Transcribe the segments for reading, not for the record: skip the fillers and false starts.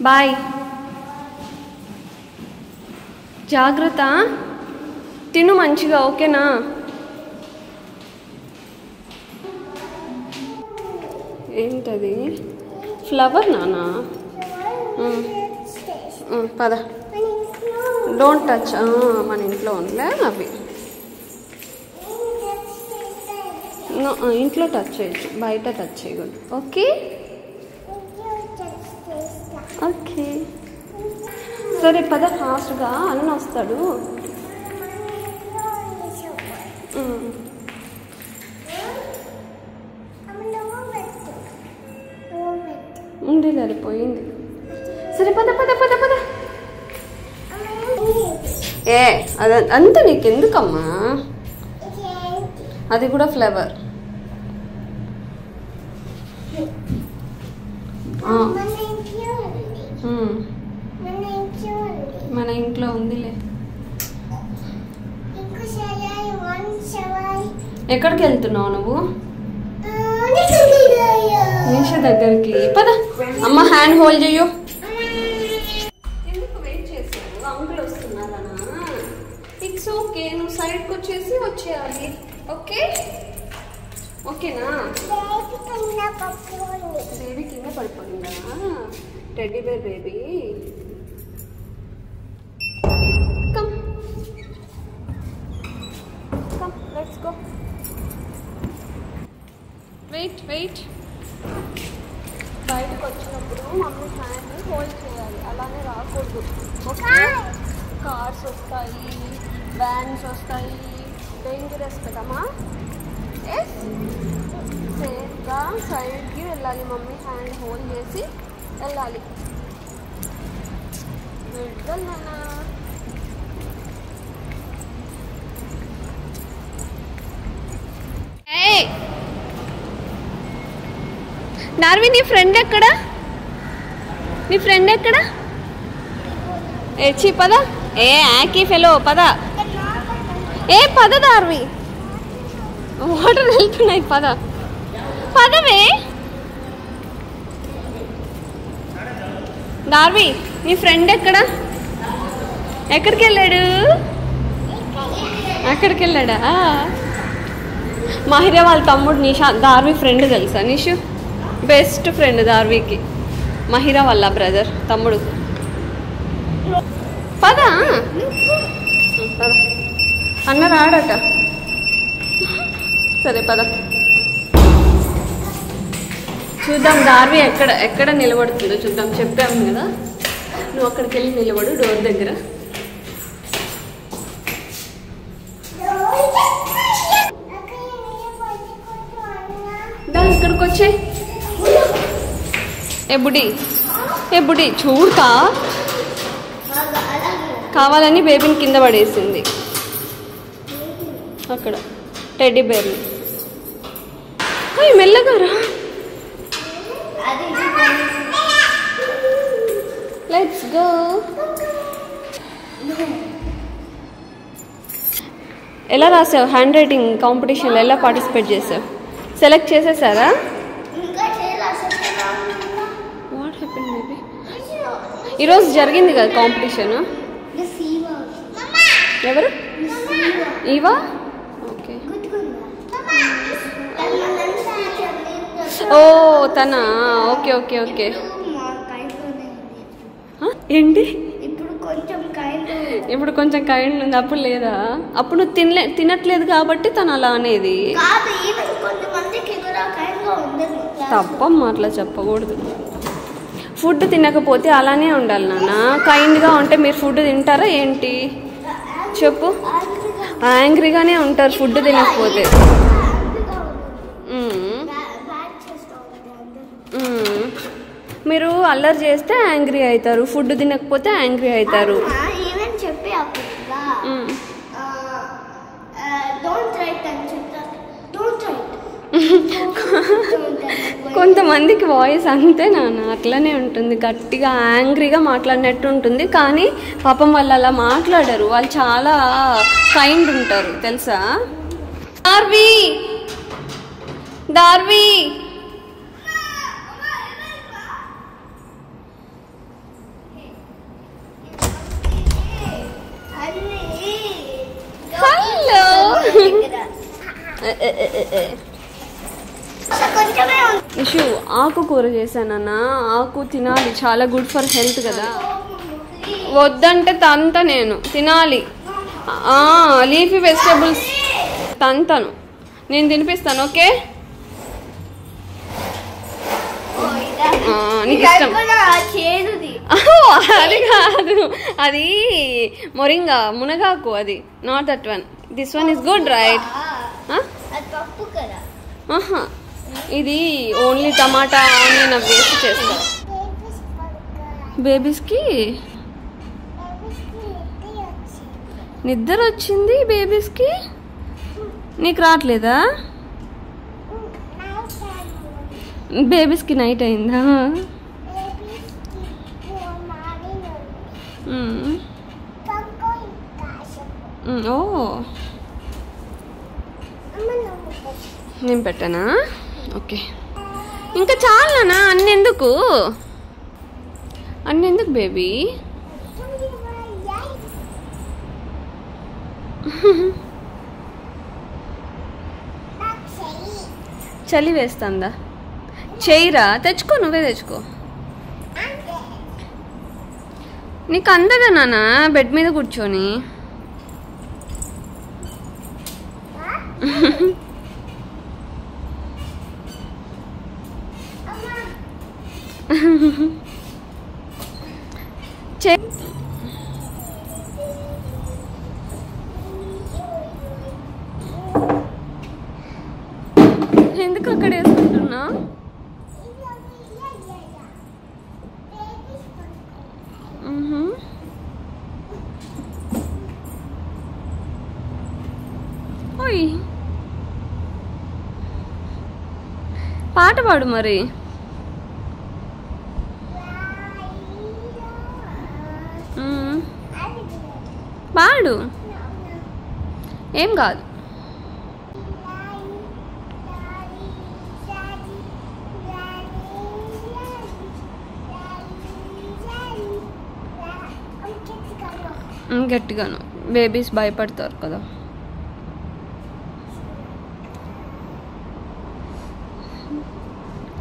Bye, జాగ్రత్త, తిను మంచిగా, ఓకేనా? ఏంటది? ఫ్లవర్ నానా? పద, డోంట్ టచ్. మన ఇంట్లో ఉందిలే అవి. ఇంట్లో టచ్ చేయొచ్చు, బయట టచ్ చేయకూడదు. ఓకే ఓకే సరే పద, ఫాస్ట్గా అన్న వస్తాడు. ఉంది సరిపోయింది. సరే పద పద పద పద. అంత నీకెందుకమ్మా, అది కూడా ఫ్లేవర్. మన ఇంట్లో ఉందిలే. ఎక్కడికి వెళ్తున్నావు నువ్వు? నిషా దగ్గరికి పద. అమ్మ హ్యాండ్ హోల్డ్ చెయ్యు. ఎందుకు వెయిట్ చేసావు? అంకుల్ వస్తున్నారా? ఇట్స్ ఓకే, నువ్వు సైడ్కి వచ్చేసి వచ్చేయాలి. ఓకే ఓకేనా? బేబీ కింద పడిపోయిందా? Teddy bear baby. Come come, let's go. Wait wait. బయటకు వచ్చినప్పుడు మమ్మీ హ్యాండ్ హోల్డ్ చేయాలి, అలానే రాకూడదు. ఓకే? కార్స్ వస్తాయి, వ్యాన్స్ వస్తాయి, డేంజరస్ కదమ్మా. సేఫ్గా సైడ్కి వెళ్ళాలి, మమ్మీ హ్యాండ్ హోల్డ్ చేసి వెళ్ళాలి. వెళ్ళాలన్నా నార్వి, నీ ఫ్రెండ్ ఎక్కడా? నీ ఫ్రెండ్ ఎక్కడా? ఏచి పద. యాకీ ఫెలో పద. పద నార్వి, వాటర్ వెళ్తున్నాయి. పద పదవే. నార్వి, నీ ఫ్రెండ్ ఎక్కడా? ఎక్కడికి వెళ్ళాడు? అక్కడికి వెళ్ళాడా? మాహిరా వాళ్ళ తమ్ముడు నిషా, దార్వి ఫ్రెండ్ తెలుసా నిషు? బెస్ట్ ఫ్రెండ్ దార్వికి, మహిరా వాళ్ళ బ్రదర్ తమ్ముడు. పద పద, అన్న రాడట. సరే పద చూద్దాం దార్వి ఎక్కడ ఎక్కడ నిలబడుతుందో చూద్దాం. చెప్పాము కదా, నువ్వు అక్కడికి వెళ్ళి నిలబడు డోర్ దగ్గర. ఇక్కడికి వచ్చే. ఏ బుడి చూడతా, కావాలని బేబీని కింద పడేసింది అక్కడ టెడ్డీ బేర్ని. మెల్లగా రా. Let's go. ఎలా రాసావు? హ్యాండ్ రైటింగ్ కాంపిటీషన్లో ఎలా పార్టిసిపేట్ చేసావు? సెలెక్ట్ చేసేసారా? What happen baby? ఈరోజు జరిగింది కదా కాంపిటీషన్. ఎవరు? ఈవా? ఓకే. ఓ తనా? Okay okay okay. ఏంటి ఇప్పుడు కొంచెం కైండ్ ఉంది, అప్పుడు లేదా? అప్పుడు నువ్వు తినట్లేదు కాబట్టి తను అలా అనేది. తప్పమ్మా, అట్లా చెప్పకూడదు. ఫుడ్ తినకపోతే అలానే ఉండాలి నాన్న. కైండ్గా ఉంటే మీరు ఫుడ్ తింటారా ఏంటి చెప్పు? యాంగ్రీగానే ఉంటారు ఫుడ్ తినకపోతే. మీరు అల్లరి చేస్తే యాంగ్రీ అవుతారు, ఫుడ్ తినకపోతే యాంగ్రీ అవుతారు. కొంతమందికి వాయిస్ అంతే నాన్న, అట్లనే ఉంటుంది, గట్టిగా యాంగ్రీగా మాట్లాడినట్టు ఉంటుంది. కానీ పాపం వాళ్ళు అలా మాట్లాడరు, వాళ్ళు చాలా కైండ్ ఉంటారు తెలుసా? దార్వి దార్వి ఇషు ఆకుకూర చేశానన్నా, ఆకు తినాలి, చాలా గుడ్ ఫర్ హెల్త్ కదా. వద్దంటే తంత నేను తినాలి. లీఫీ వెజిటేబుల్స్ తంతను, నేను తినిపిస్తాను. ఓకే, నీకు ఇష్టం. అది కాదు, అది మొరింగా మునగాకు, అది not that one. This one is good right. ఇది ఓన్లీ టమాటా ఆనియన్ అవి వేసి చేస్తా. బేబీస్కి నిద్ర వచ్చింది. బేబీస్కి నీకు రావట్లేదా? బేబీస్కి నైట్ అయిందా? ఓ, నేను పెట్టానా? ఓకే, ఇంకా చాలానా? అన్నెందుకు బేబీ? చలి వేస్తుందా? చెయ్యిరా, తెచ్చుకో, నువ్వే తెచ్చుకో. నీకు అందదా నాన్న బెడ్ మీద కూర్చొని? ఎందుకు అక్కడ వేసుకుంటున్నా? ఓయ్, పాట పాడు మరి. పాడు, ఏం కాదు. గట్టిగాను, బేబీస్ భయపడతారు కదా.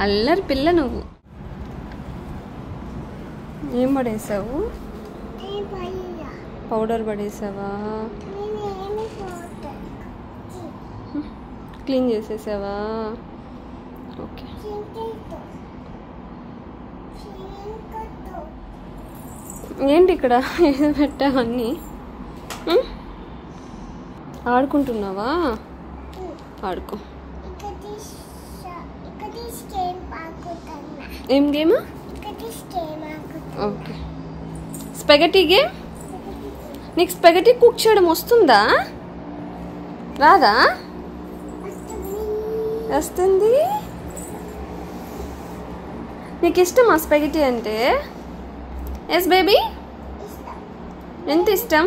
అల్లరి పిల్ల నువ్వు. ఏం పడేసావు? పౌడర్ పడేసావా? క్లీన్ చేసేసావా? ఓకే, ఏంటి ఇక్కడ ఏదో పెట్టావన్నీ? ఆడుకుంటున్నావా? ఆడుకో. ఏం గేమ్? Okay, spaghetti game. నీకు స్పెగటీ కుక్ చేయడం వస్తుందా? రాదా? వస్తుంది. నీకు ఇష్టమా స్పెగటీ అంటే? ఎస్ బేబీ, ఎంత ఇష్టం?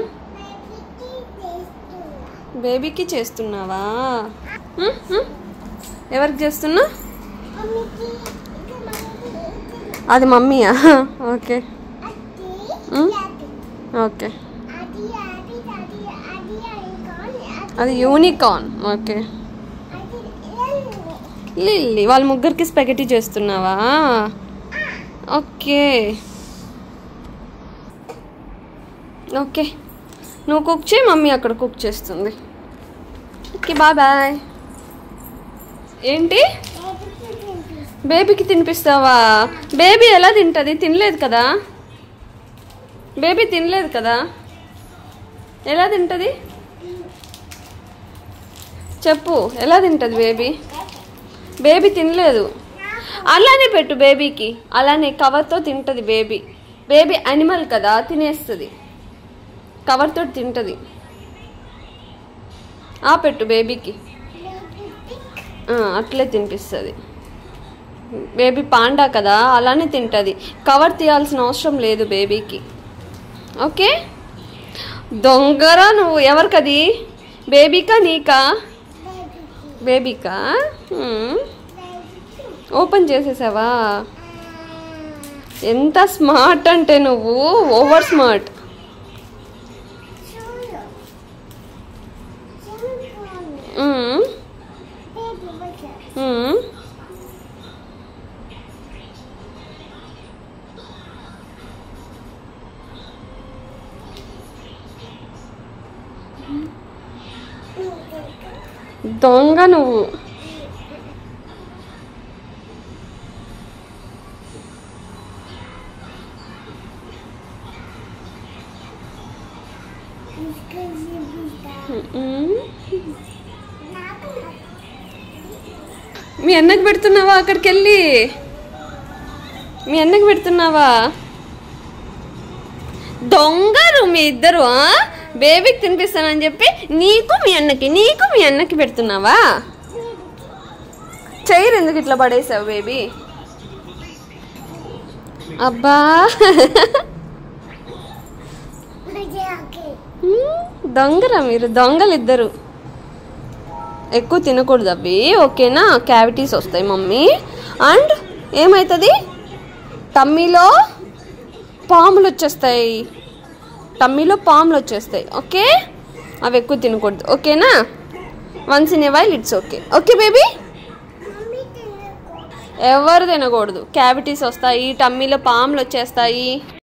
బేబీకి చేస్తున్నావా? ఎవరికి చేస్తున్నా? అది మమ్మీయా? ఓకే ఓకే, అది యూనికార్న్. Okay, Lily. వాళ్ళ ముగ్గురికి స్పెగటీ చేస్తున్నావా? ఓకే ఓకే, నువ్వు కుక్ చేయి, మమ్మీ అక్కడ కుక్ చేస్తుంది. Okay, bye bye. ఏంటి? బేబీకి తినిపిస్తావా? బేబీ ఎలా తింటుంది? తినలేదు కదా బేబీ, తినలేదు కదా. ఎలా తింటుంది చెప్పు, ఎలా తింటుంది బేబీ? బేబీ తినలేదు. అలానే పెట్టు బేబీకి, అలానే కవర్తో తింటుంది బేబీ. బేబీ యానిమల్ కదా, తినేస్తుంది. కవర్తో తింటుంది. పెట్టు బేబీకి, అట్లే తినిపిస్తుంది. బేబీ పాండా కదా, అలానే తింటుంది. కవర్ తీయాల్సిన అవసరం లేదు బేబీకి. ఓకే, దొంగరా నువ్వు. ఎవరికది? బేబీకా నీకా? బేబీకా? ఓపెన్ చేసేసావా? ఎంత స్మార్ట్ అంటే నువ్వు, ఓవర్ స్మార్ట్. దొంగ నువ్వు. మీ అన్నకి పెడుతున్నావా? అక్కడికి వెళ్ళి మీ అన్నకి పెడుతున్నావా? దొంగరు మీ ఇద్దరు. బేబీకి తినిపిస్తానని చెప్పి నీకు మీ అన్నకి పెడుతున్నావా? చైర్ ఎందుకు ఇట్లా పడేసావు బేబీ? అబ్బా దొంగరా మీరు, దొంగలు ఇద్దరు. ఎక్కువ తినకూడదు అవి, ఓకేనా? క్యావిటీస్ వస్తాయి మమ్మీ. అండ్ ఏమవుతుంది, టమ్మీలో పాములు వచ్చేస్తాయి, ఓకే? అవి ఎక్కువ తినకూడదు, ఓకేనా? Once in a while it's okay. Okay baby? ఎవరు తినకూడదు, క్యావిటీస్ వస్తాయి, టమ్మీలో పాములు వచ్చేస్తాయి.